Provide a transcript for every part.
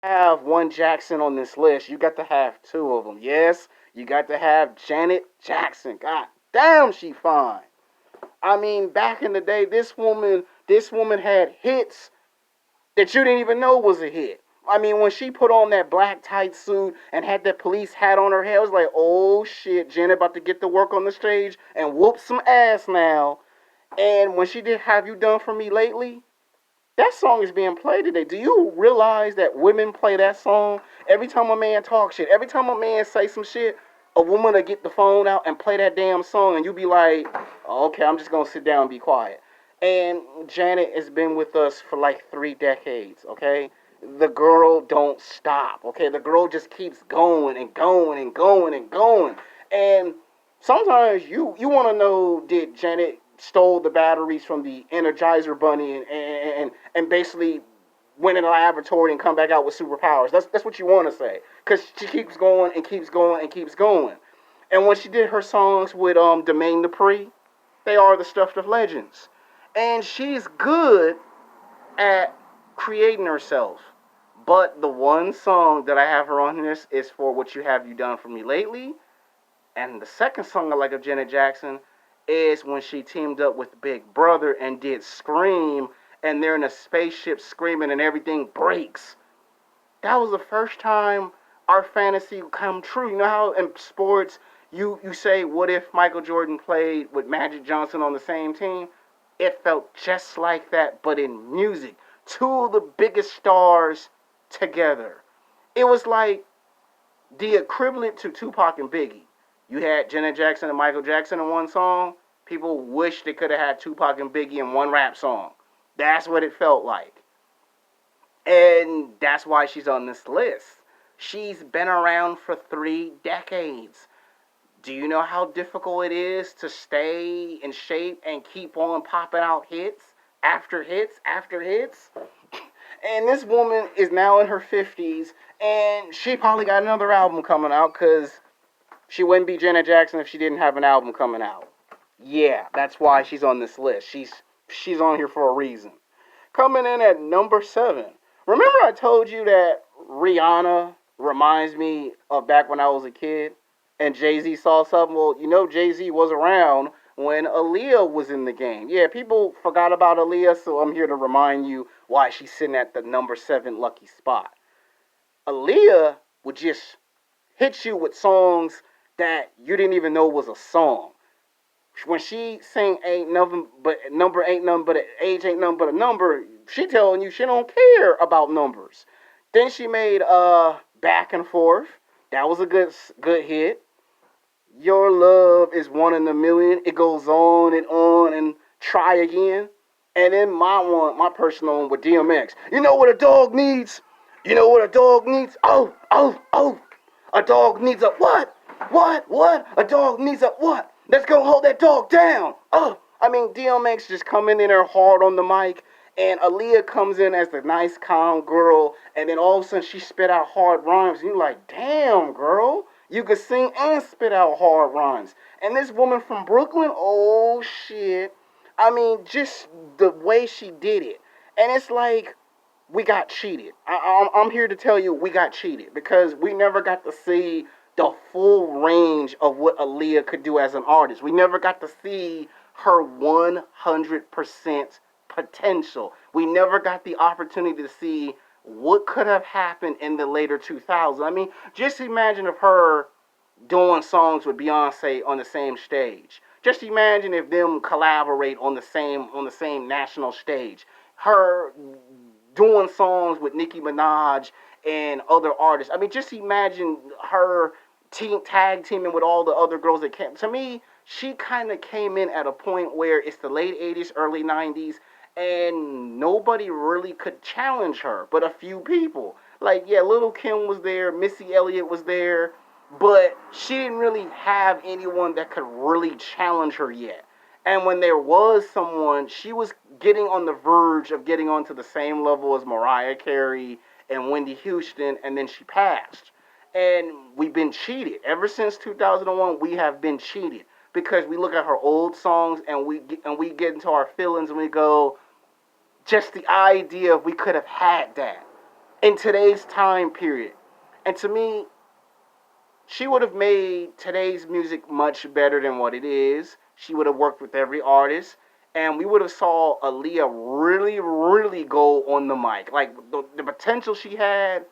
have one Jackson on this list, you got to have two of them. Yes, you got to have Janet Jackson. God damn, she fine. I mean, back in the day, this woman had hits that you didn't even know was a hit. I mean, when she put on that black tight suit and had that police hat on her head, I was like, oh shit, Janet about to get to work on the stage and whoop some ass now. And when she did Have You Done For Me Lately, that song is being played today. Do you realize that women play that song every time a man talks shit? Every time a man say some shit, a woman will get the phone out and play that damn song, and you be like, oh, okay, I'm just gonna sit down and be quiet. And Janet has been with us for like 3 decades. Okay, the girl don't stop. Okay, the girl just keeps going and going and going and going. And sometimes you want to know, did Janet stole the batteries from the Energizer Bunny and basically went in the laboratory and come back out with superpowers? That's what you want to say, because she keeps going and keeps going and keeps going. And when she did her songs with Domaine Dupree, they are the stuff of legends. And she's good at creating herself. But the one song that I have her on this is for What You Have You Done For Me Lately. And the second song I like of Janet Jackson is when she teamed up with Big Brother and did Scream, and they're in a spaceship screaming and everything breaks. That was the first time our fantasy come true. You know how in sports you say, what if Michael Jordan played with Magic Johnson on the same team? It felt just like that, but in music. Two of the biggest stars together. It was like the equivalent to Tupac and Biggie. You had Janet Jackson and Michael Jackson in one song. People wish they could have had Tupac and Biggie in one rap song. That's what it felt like. And that's why she's on this list. She's been around for 3 decades. Do you know how difficult it is to stay in shape and keep on popping out hits after hits after hits? And this woman is now in her 50s, and she probably got another album coming out, because she wouldn't be Janet Jackson if she didn't have an album coming out. Yeah, that's why she's on this list. She's on here for a reason. Coming in at number 7. Remember I told you that Rihanna reminds me of back when I was a kid and Jay-Z saw something? Well, you know Jay-Z was around when Aaliyah was in the game. Yeah, people forgot about Aaliyah, so I'm here to remind you why she's sitting at the number 7 lucky spot. Aaliyah would just hit you with songs that you didn't even know was a song. When she sing ain't nothing but number ain't nothing but age ain't nothing but a number, she telling you she don't care about numbers. Then she made Back and Forth. That was a good hit. Your love is one in a million. It goes on and try again. And then my personal one with DMX. You know what a dog needs? You know what a dog needs? Oh, oh, oh. A dog needs a what? What? A dog needs a what? Let's go hold that dog down. Oh, I mean, DMX just coming in there hard on the mic, and Aaliyah comes in as the nice, calm girl, and then all of a sudden she spit out hard rhymes, and you're like, damn, girl, you could sing and spit out hard rhymes. And this woman from Brooklyn, oh shit. I mean, just the way she did it. And it's like, we got cheated. I'm here to tell you we got cheated, because we never got to see the full range of what Aaliyah could do as an artist. We never got to see her 100% potential. We never got the opportunity to see what could have happened in the later 2000s. I mean, just imagine if her doing songs with Beyonce on the same stage. Just imagine if them collaborate on the same national stage. Her doing songs with Nicki Minaj and other artists. I mean, just imagine her tag teaming with all the other girls that came. To me, she kind of came in at a point where it's the late 80s, early 90s, and nobody really could challenge her but a few people. Like, yeah, Little Kim was there, Missy Elliott was there, but she didn't really have anyone that could really challenge her yet. And when there was someone, she was getting on the verge of getting onto the same level as Mariah Carey and Whitney Houston, and then she passed. And we've been cheated. Ever since 2001, we have been cheated, because we look at her old songs and we get into our feelings and we go, just the idea of we could have had that. in today's time period. And to me, she would have made today's music much better than what it is. She would have worked with every artist, and we would have saw Aaliyah really, really go on the mic. Like the potential she had,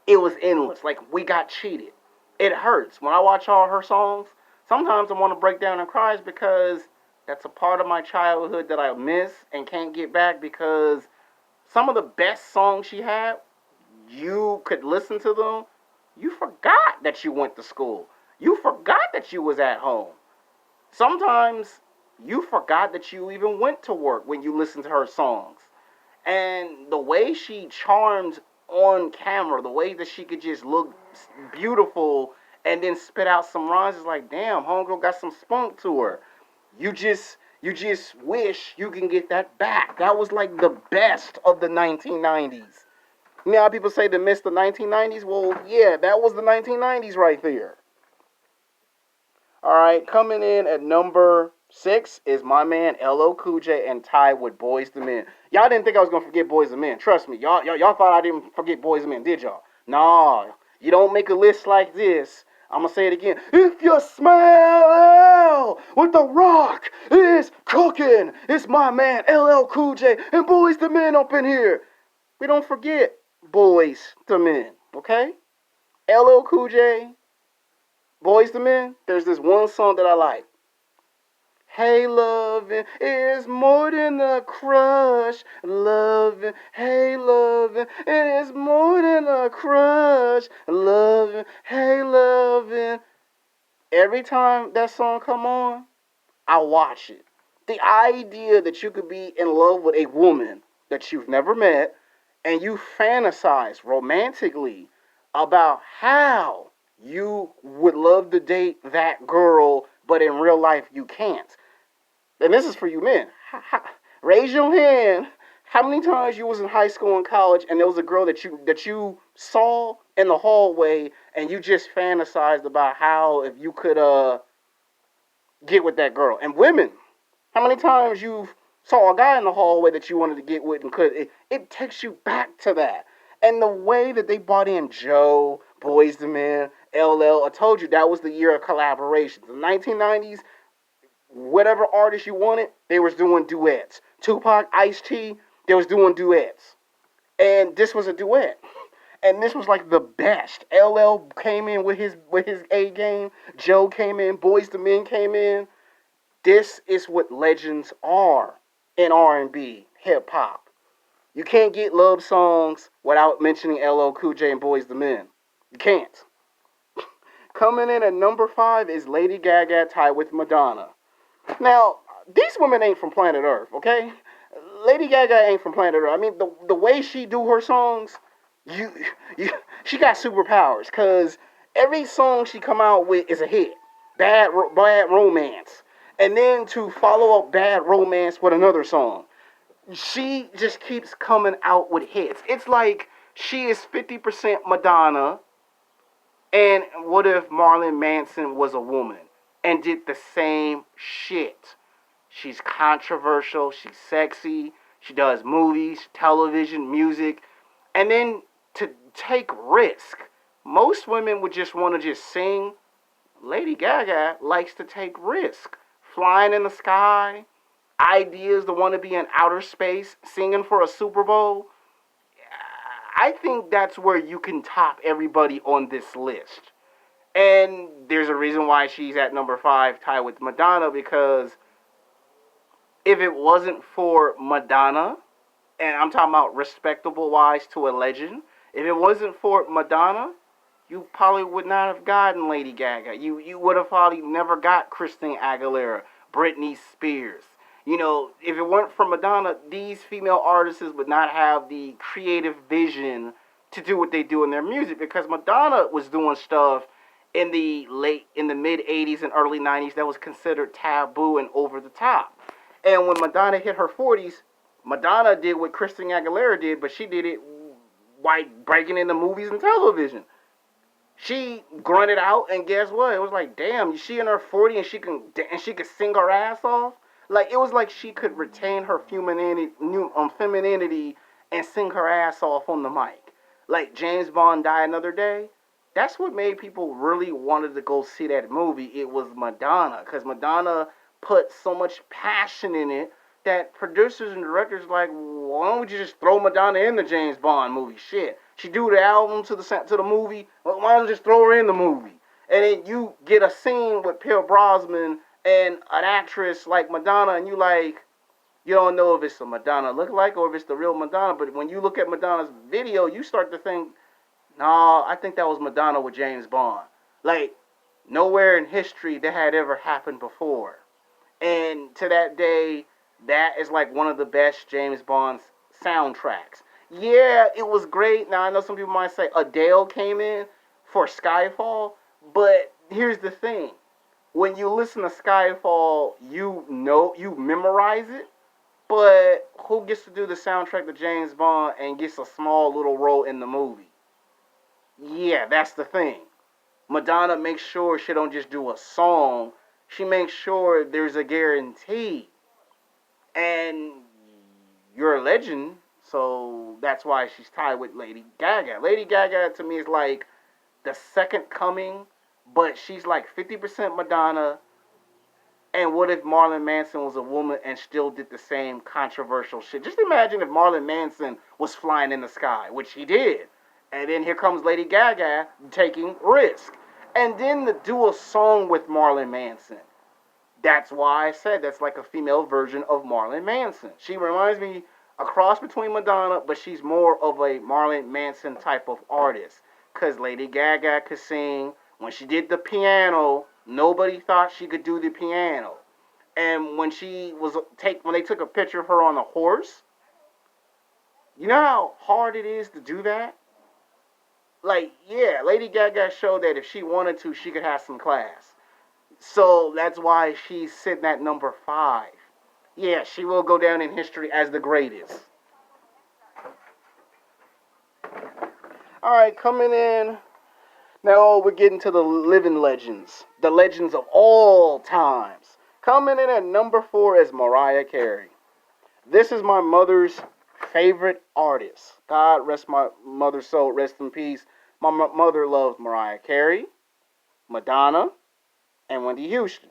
it was endless. Like we got cheated. It hurts when I watch all her songs. Sometimes I want to break down and cry because that's a part of my childhood that I miss and can't get back because some of the best songs she had, you could listen to them. You forgot that you went to school. You forgot that you was at home. Sometimes you forgot that you even went to work when you listened to her songs. And the way she charmed on camera, the way that she could just look beautiful and then spit out some rhymes is like, damn, homegirl got some spunk to her. You just wish you can get that back. That was like the best of the 1990s. You know how people say to miss the 1990s? Well, yeah, that was the 1990s right there. All right, coming in at number 6 is my man LL Cool J and tied with Boys the Men. Y'all didn't think I was gonna forget Boys the Men. Trust me, y'all thought I didn't forget Boys the Men, did y'all? Nah, you don't make a list like this. I'm gonna say it again. If you smell what the Rock is cooking, it's my man LL Cool J and Boys the Men up in here. We don't forget Boys the Men, okay? LL Cool J, Boys the Men. There's this one song that I like. Hey, loving is more than a crush. Loving, hey, loving, it is more than a crush. Loving, hey, loving. Every time that song come on, I watch it. The idea that you could be in love with a woman that you've never met and you fantasize romantically about how you would love to date that girl, but in real life you can't. And this is for you men. Raise your hand. How many times you was in high school and college and there was a girl that you saw in the hallway and you just fantasized about how if you could get with that girl? And women, how many times you saw a guy in the hallway that you wanted to get with and could it takes you back to that. And the way that they brought in Joe, Boys the Men, LL, I told you that was the year of collaborations. The 1990s, whatever artist you wanted, they was doing duets. Tupac, Ice-T, they was doing duets. And this was a duet. And this was like the best. LL came in with his A game. Joe came in. Boys the Men came in. This is what legends are in R&B, hip hop. You can't get love songs without mentioning LL Cool J and Boys the Men. You can't. Coming in at number 5 is Lady Gaga tied with Madonna. Now, these women ain't from planet Earth, okay? Lady Gaga ain't from planet Earth. I mean, the way she do her songs, you, you she got superpowers, because every song she come out with is a hit. Bad Romance. And then to follow up Bad Romance with another song. She just keeps coming out with hits. It's like she is 50% Madonna, and what if Marilyn Manson was a woman and did the same shit? She's controversial, she's sexy, she does movies, television, music, and then to take risk. Most women would just want to just sing. Lady Gaga likes to take risk. Flying in the sky, ideas to want to be in outer space, singing for a Super Bowl. I think that's where you can top everybody on this list. And there's a reason why she's at number 5, tied with Madonna, because if it wasn't for Madonna, and I'm talking about respectable wise to a legend, if it wasn't for Madonna, you probably would not have gotten Lady Gaga. You would have probably never got Christina Aguilera, Britney Spears. You know, if it weren't for Madonna, these female artists would not have the creative vision to do what they do in their music, because Madonna was doing stuff in the mid 80s and early 90s that was considered taboo and over the top. And when Madonna hit her 40s, Madonna did what Christina Aguilera did, but she did it while breaking into movies and television. She grunted out, and guess what? It was like, damn, she in her 40 and she could sing her ass off. Like, it was like she could retain her femininity and sing her ass off on the mic. like James Bond Die Another Day, that's what made people really wanted to go see that movie. It was Madonna, because Madonna put so much passion in it that producers and directors like, why don't you just throw Madonna in the James Bond movie? Shit, she do the album to the movie. Why don't you just throw her in the movie? And then you get a scene with Pierce Brosnan and an actress like Madonna, and you don't know if it's a Madonna look-alike or if it's the real Madonna. But when you look at Madonna's video, you start to think, nah, I think that was Madonna with James Bond. Like, nowhere in history that had ever happened before. And to that day, that is like one of the best James Bond soundtracks. Yeah, it was great. Now, I know some people might say Adele came in for Skyfall, but here's the thing. When you listen to Skyfall, you memorize it, but who gets to do the soundtrack to James Bond and gets a small little role in the movie? Yeah, that's the thing. Madonna makes sure she don't just do a song. She makes sure there's a guarantee. And you're a legend, so that's why she's tied with Lady Gaga. Lady Gaga to me is like the second coming, but she's like 50% Madonna. And what if Marilyn Manson was a woman and still did the same controversial shit? Just imagine if Marilyn Manson was flying in the sky, which he did. And then here comes Lady Gaga taking risk. And then to do a song with Marilyn Manson. That's why I said that's like a female version of Marilyn Manson. She reminds me a cross between Madonna, but she's more of a Marilyn Manson type of artist. Because Lady Gaga could sing. When she did the piano, nobody thought she could do the piano. And when when they took a picture of her on a horse, you know how hard it is to do that? Like, yeah, Lady Gaga showed that if she wanted to, she could have some class. So that's why she's sitting at number 5. Yeah, she will go down in history as the greatest. All right, coming in. Now we're getting to the living legends. The legends of all times. Coming in at number 4 is Mariah Carey. This is my mother's favorite artist. God rest my mother's soul, rest in peace. My mother loved Mariah Carey, Madonna, and Whitney Houston.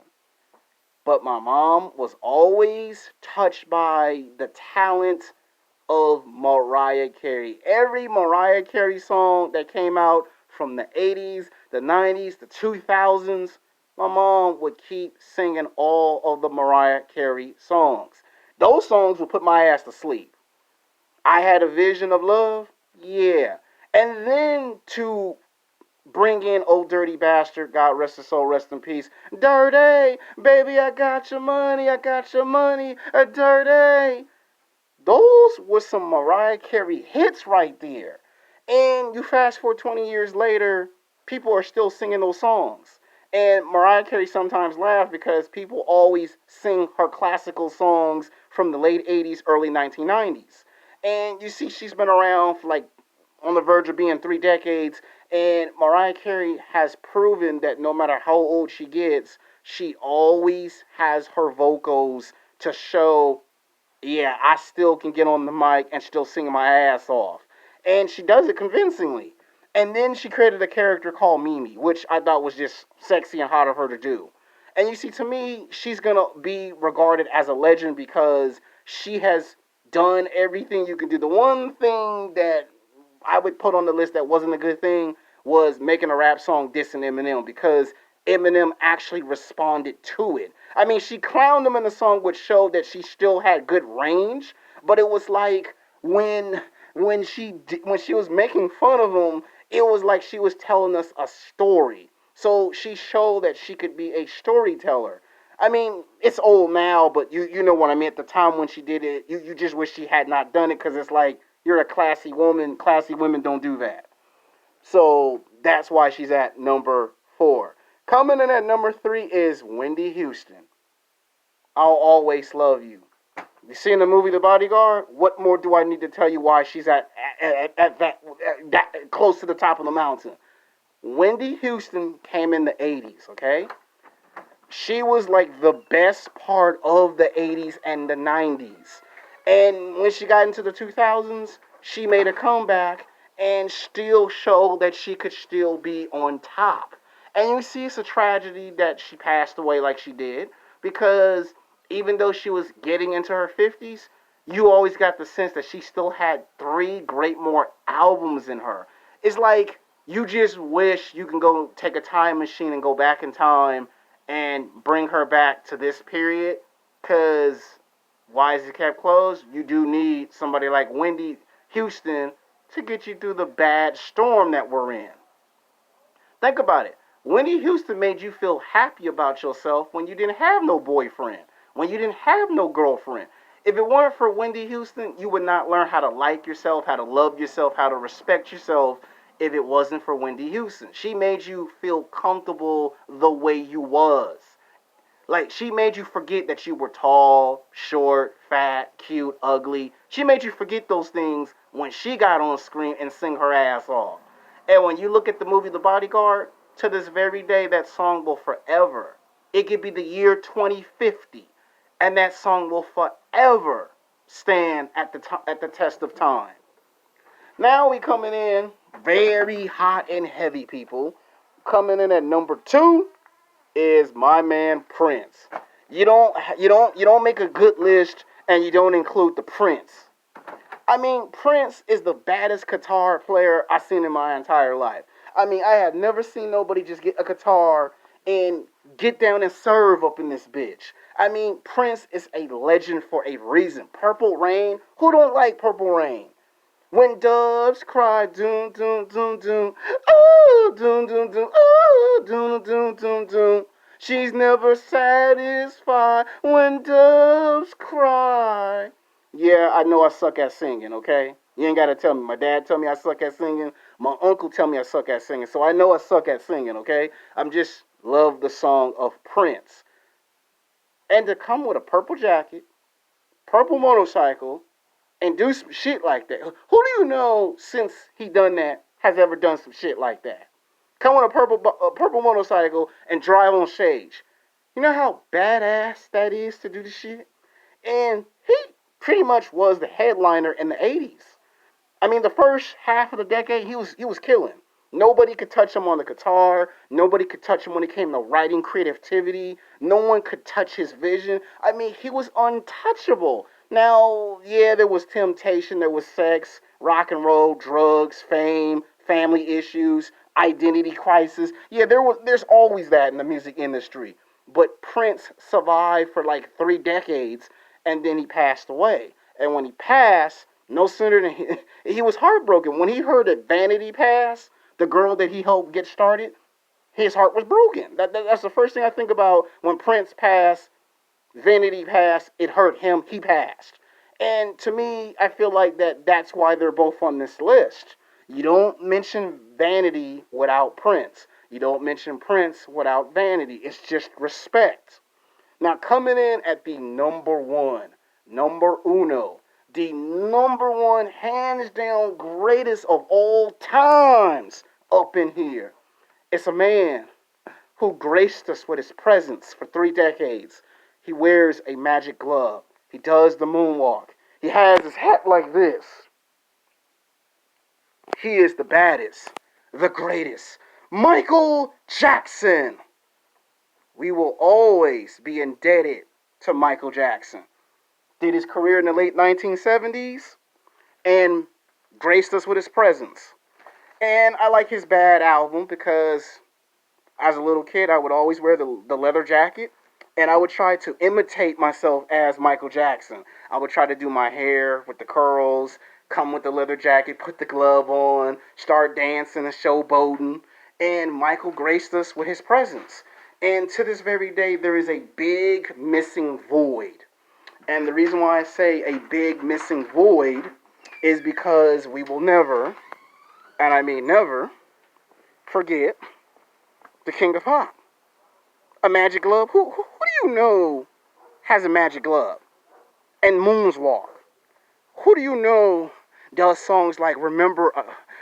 But my mom was always touched by the talent of Mariah Carey. Every Mariah Carey song that came out from the 80s, the 90s, the 2000s, my mom would keep singing all of the Mariah Carey songs. Those songs would put my ass to sleep. I Had a Vision of Love, yeah. And then to bring in Old Dirty Bastard, God rest his soul, rest in peace. Dirty, baby, I got your money, a dirty. Those were some Mariah Carey hits right there. And you fast forward 20 years later, people are still singing those songs. And Mariah Carey sometimes laughs because people always sing her classical songs from the late 80s, early 1990s. And you see, she's been around for like on the verge of being 3 decades. And Mariah Carey has proven that no matter how old she gets, she always has her vocals to show, yeah, I still can get on the mic and still sing my ass off. And she does it convincingly. And then she created a character called Mimi, which I thought was just sexy and hot of her to do. And you see, to me, she's going to be regarded as a legend because she has done everything you can do. The one thing that I would put on the list that wasn't a good thing was making a rap song dissing Eminem, because Eminem actually responded to it. I mean, she clowned him in the song, which showed that she still had good range, but it was like when she was making fun of him, it was like she was telling us a story. So she showed that she could be a storyteller. I mean, it's old now, but you know what I mean. At the time when she did it, you just wish she had not done it, because it's like, you're a classy woman. Classy women don't do that. So that's why she's at number 4. Coming in at number 3 is Whitney Houston. I'll Always Love You. You seen the movie The Bodyguard? What more do I need to tell you why she's at that close to the top of the mountain? Whitney Houston came in the 80s, okay? She was like the best part of the 80s and the 90s. And when she got into the 2000s, she made a comeback. and still show that she could still be on top. And you see, it's a tragedy that she passed away like she did, because even though she was getting into her 50s, you always got the sense that she still had three great more albums in her. It's like you just wish you can go take a time machine and go back in time and bring her back to this period, because why is it kept closed? You do need somebody like Wendy Houston to get you through the bad storm that we're in. Think about it. Wendy Houston made you feel happy about yourself when you didn't have no boyfriend, when you didn't have no girlfriend. If it weren't for Wendy Houston, you would not learn how to like yourself, how to love yourself, how to respect yourself if it wasn't for Wendy Houston. She made you feel comfortable the way you was. Like, she made you forget that you were tall, short, fat, cute, ugly. She made you forget those things when she got on screen and sing her ass off. And when you look at the movie The Bodyguard, to this very day, that song will forever. It could be the year 2050, and that song will forever stand at the test of time. Now we coming in very hot and heavy, people. Coming in at number 2 is my man Prince. You don't make a good list and you don't include the Prince. I mean, Prince is the baddest guitar player I've seen in my entire life. I mean, I have never seen nobody just get a guitar and get down and serve up in this bitch. I mean, Prince is a legend for a reason. Purple Rain, who don't like Purple Rain? When doves cry, doom, doom, doom, doom, oh, doom, doom, doom, oh, doom, doom, doom, doom. She's never satisfied when doves cry. Yeah, I know I suck at singing, okay? You ain't gotta tell me. My dad tell me I suck at singing. My uncle tell me I suck at singing. So I know I suck at singing, okay? I'm just love the song of Prince. And to come with a purple jacket, purple motorcycle, and do some shit like that. Who do you know since he done that has ever done some shit like that? Come on a purple motorcycle and drive on stage. You know how badass that is to do the shit? And he pretty much was the headliner in the 80s. I mean, the first half of the decade, he was killing. Nobody could touch him on the guitar. Nobody could touch him when it came to writing creativity. No one could touch his vision. I mean, he was untouchable. Now, yeah, there was temptation, there was sex, rock and roll, drugs, fame, family issues, identity crisis. Yeah, there's always that in the music industry. But Prince survived for like 3 decades, and then he passed away. And when he passed, no sooner than he was heartbroken. When he heard that Vanity passed, the girl that he helped get started, his heart was broken. That's the first thing I think about when Prince passed. Vanity passed, it hurt him, he passed. And to me, I feel like that's why they're both on this list. You don't mention Vanity without Prince. You don't mention Prince without Vanity. It's just respect. Now, coming in at the number 1, number uno, the number 1, hands down greatest of all times up in here. It's a man who graced us with his presence for 3 decades. He wears a magic glove. He does the moonwalk. He has his hat like this. He is the baddest, the greatest. Michael Jackson. We will always be indebted to Michael Jackson. Did his career in the late 1970s and graced us with his presence. And I like his Bad album because as a little kid, I would always wear the leather jacket, and I would try to imitate myself as Michael Jackson. I would try to do my hair with the curls, come with the leather jacket, put the glove on, start dancing and showboating, and Michael graced us with his presence. And to this very day, there is a big missing void. And the reason why I say a big missing void is because we will never, and I mean never, forget the King of Pop. A magic glove? Who do you know has a magic glove? And Moonswalk? Who do you know does songs like Remember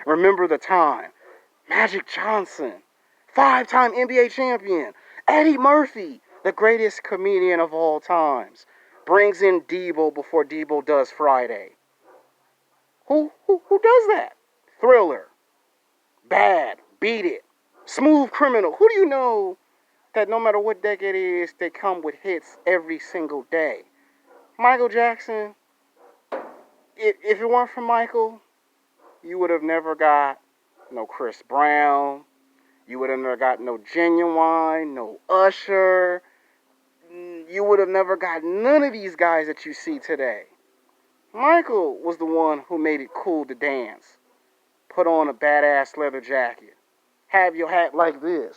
the Time? Magic Johnson, 5-time NBA champion. Eddie Murphy, the greatest comedian of all times, brings in Debo before Debo does Friday. Who does that? Thriller, Bad, Beat It, Smooth Criminal. Who do you know that no matter what decade it is, they come with hits every single day? Michael Jackson, if it weren't for Michael, you would have never got no Chris Brown. You would have never got no Genuine, no Usher. You would have never got none of these guys that you see today. Michael was the one who made it cool to dance. Put on a badass leather jacket. Have your hat like this.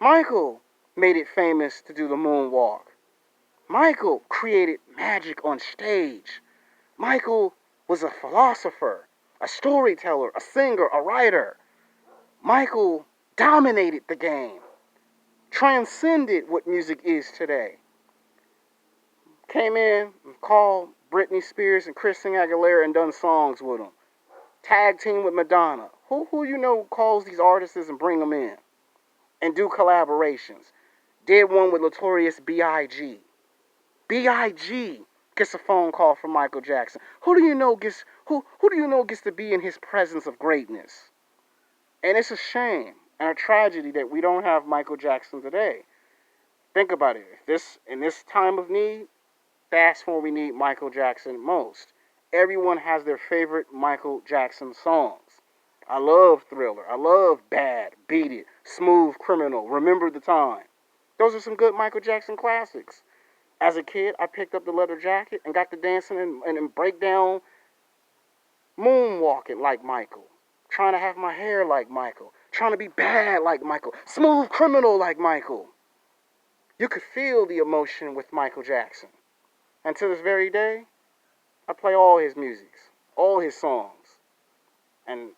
Michael made it famous to do the moonwalk. Michael created magic on stage. Michael was a philosopher, a storyteller, a singer, a writer. Michael dominated the game, transcended what music is today. Came in, called Britney Spears and Christina Aguilera and done songs with them. Tag team with Madonna. Who you know calls these artists and bring them in and do collaborations? Did one with Notorious B.I.G. B.I.G. gets a phone call from Michael Jackson. Who do you know gets to be in his presence of greatness? And it's a shame and a tragedy that we don't have Michael Jackson today. Think about it. In this time of need, that's when we need Michael Jackson most. Everyone has their favorite Michael Jackson songs. I love Thriller. I love Bad, Beat It, Smooth Criminal, Remember the Time. Those are some good Michael Jackson classics. As a kid, I picked up the leather jacket and got to dancing and break down moonwalking like Michael. Trying to have my hair like Michael. Trying to be bad like Michael. Smooth Criminal like Michael. You could feel the emotion with Michael Jackson. And to this very day, I play all his musics, all his songs. And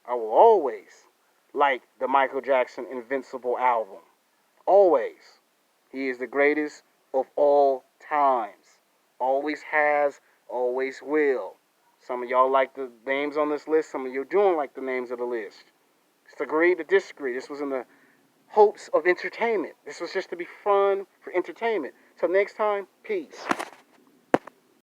I will always like the Michael Jackson Invincible album. Always. He is the greatest of all times. Always has, always will. Some of y'all like the names on this list. Some of you don't like the names of the list. Just agree to disagree. This was in the hopes of entertainment. This was just to be fun for entertainment. Till next time, peace.